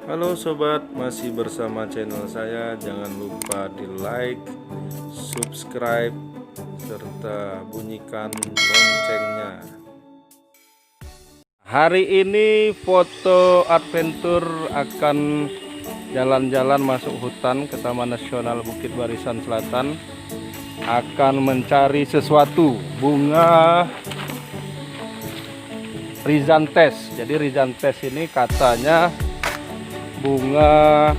Halo sobat, masih bersama channel saya. Jangan lupa di like, subscribe, serta bunyikan loncengnya. Hari ini foto adventure akan jalan-jalan masuk hutan ke Taman Nasional Bukit Barisan Selatan. Akan mencari sesuatu, bunga Rhizanthus. Jadi Rhizanthus ini katanya bunga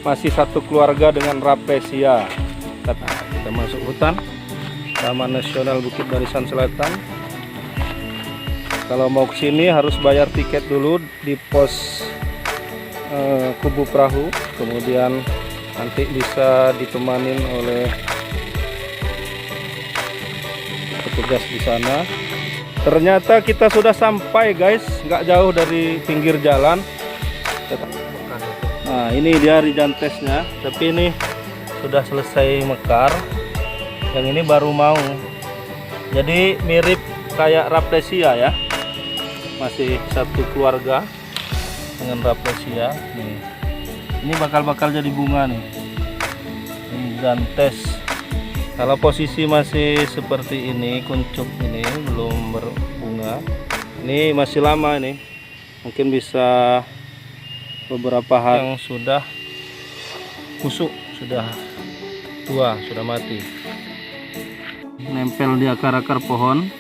masih satu keluarga dengan Rafflesia. Kita masuk hutan Taman Nasional Bukit Barisan Selatan. Kalau mau kesini harus bayar tiket dulu di pos Kubu Perahu, kemudian nanti bisa ditemanin oleh petugas di sana. Ternyata kita sudah sampai guys, nggak jauh dari pinggir jalan. Nah ini dia Rhizanthusnya, tapi ini sudah selesai mekar. Yang ini baru mau. Jadi mirip kayak Rafflesia ya, masih satu keluarga dengan Rafflesia. Ini bakal jadi bunga nih, Rhizanthus. Kalau posisi masih seperti ini, kuncup ini belum berbunga, ini masih lama nih, mungkin bisa beberapa hari. Yang sudah busuk, sudah tua, sudah mati, nempel di akar-akar pohon.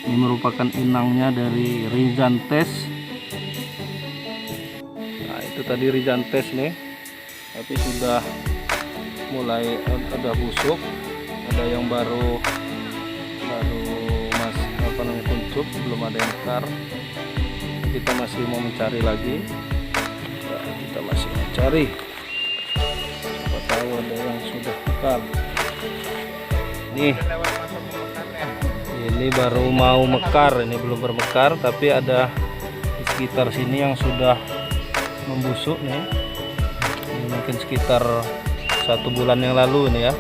Ini merupakan inangnya dari Rhizanthus. Nah itu tadi Rhizanthus nih, tapi sudah mulai ada busuk, ada yang baru kuncup, belum ada yang mekar. Kita masih mau mencari lagi. Kita masih mencari, siapa tahu ada yang sudah mekar. Ini baru mau mekar, ini belum bermekar, tapi ada di sekitar sini yang sudah membusuk nih. Ini mungkin sekitar 1 bulan yang lalu ini ya.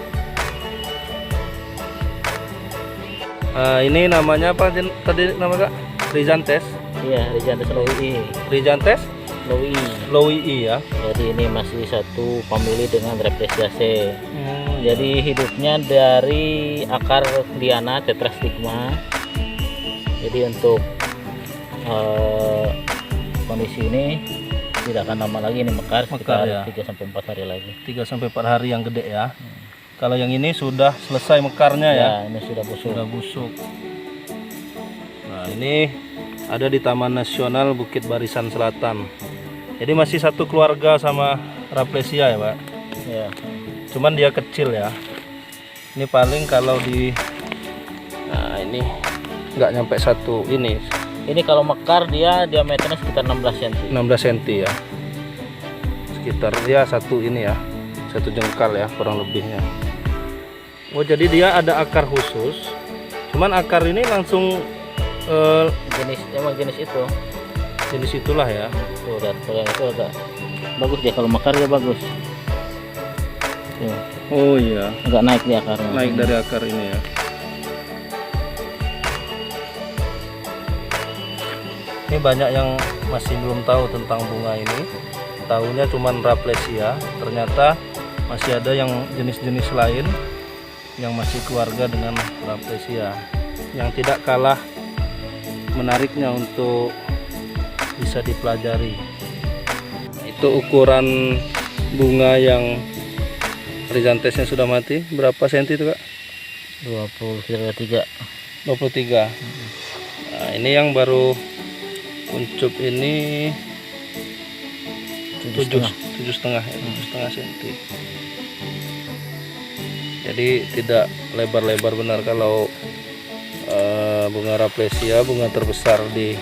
Ini namanya apa tadi nama Kak? Rhizanthus? Iya, Rhizanthus lowii. Rhizanthus lowii ya. Jadi ini masih satu famili dengan Rafflesiaceae. Jadi hidupnya dari akar liana tetrastigma. Jadi untuk kondisi ini tidak akan lama lagi, ini mekar sekitar ya. 3-4 hari lagi. 3-4 hari yang gede ya. Kalau yang ini sudah selesai mekarnya ya. Ini sudah busuk. Nah ini ada di Taman Nasional Bukit Barisan Selatan. Jadi masih satu keluarga sama Rafflesia ya Pak. Ya. Cuman dia kecil ya. Ini paling kalau di, nah ini nggak nyampe satu ini. Ini kalau mekar dia diameternya sekitar 16 cm. 16 cm ya. Sekitar ya satu ini ya. Satu jengkal ya kurang lebihnya. Oh jadi dia ada akar khusus. Cuman akar ini langsung jenis itu. Jenis itulah ya. Tuh, kalau yang itu agak bagus dia, kalau mekar dia bagus. Tuh. Oh iya. Agak naik dia akarnya. Naik dari akar ini ya. Ini banyak yang masih belum tahu tentang bunga ini. Tahunya cuman Rafflesia. Ternyata masih ada yang jenis-jenis lain yang masih keluarga dengan Rafflesia, yang tidak kalah menariknya untuk bisa dipelajari. Itu ukuran bunga yang Rhizanthusnya sudah mati. Berapa senti itu Kak? 23. 23. Nah, ini yang baru kuncup ini 7,5 cm. Jadi tidak lebar-lebar benar. Kalau bunga Rafflesia, bunga terbesar di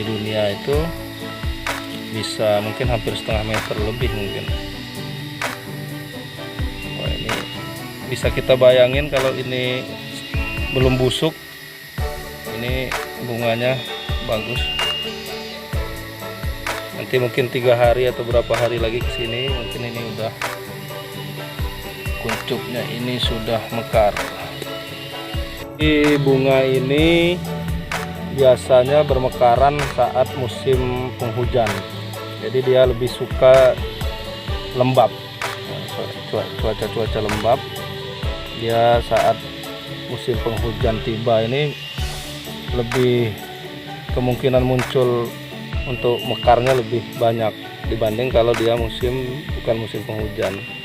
dunia itu bisa mungkin hampir setengah meter lebih mungkin. Wah, ini bisa kita bayangin kalau ini belum busuk, ini bunganya bagus. Nanti mungkin 3 hari atau berapa hari lagi ke sini mungkin ini udah kuncupnya, ini sudah mekar. Bunga ini biasanya bermekaran saat musim penghujan. Jadi dia lebih suka lembab, cuaca lembab. Dia saat musim penghujan tiba ini lebih kemungkinan muncul untuk mekarnya lebih banyak dibanding kalau dia bukan musim penghujan.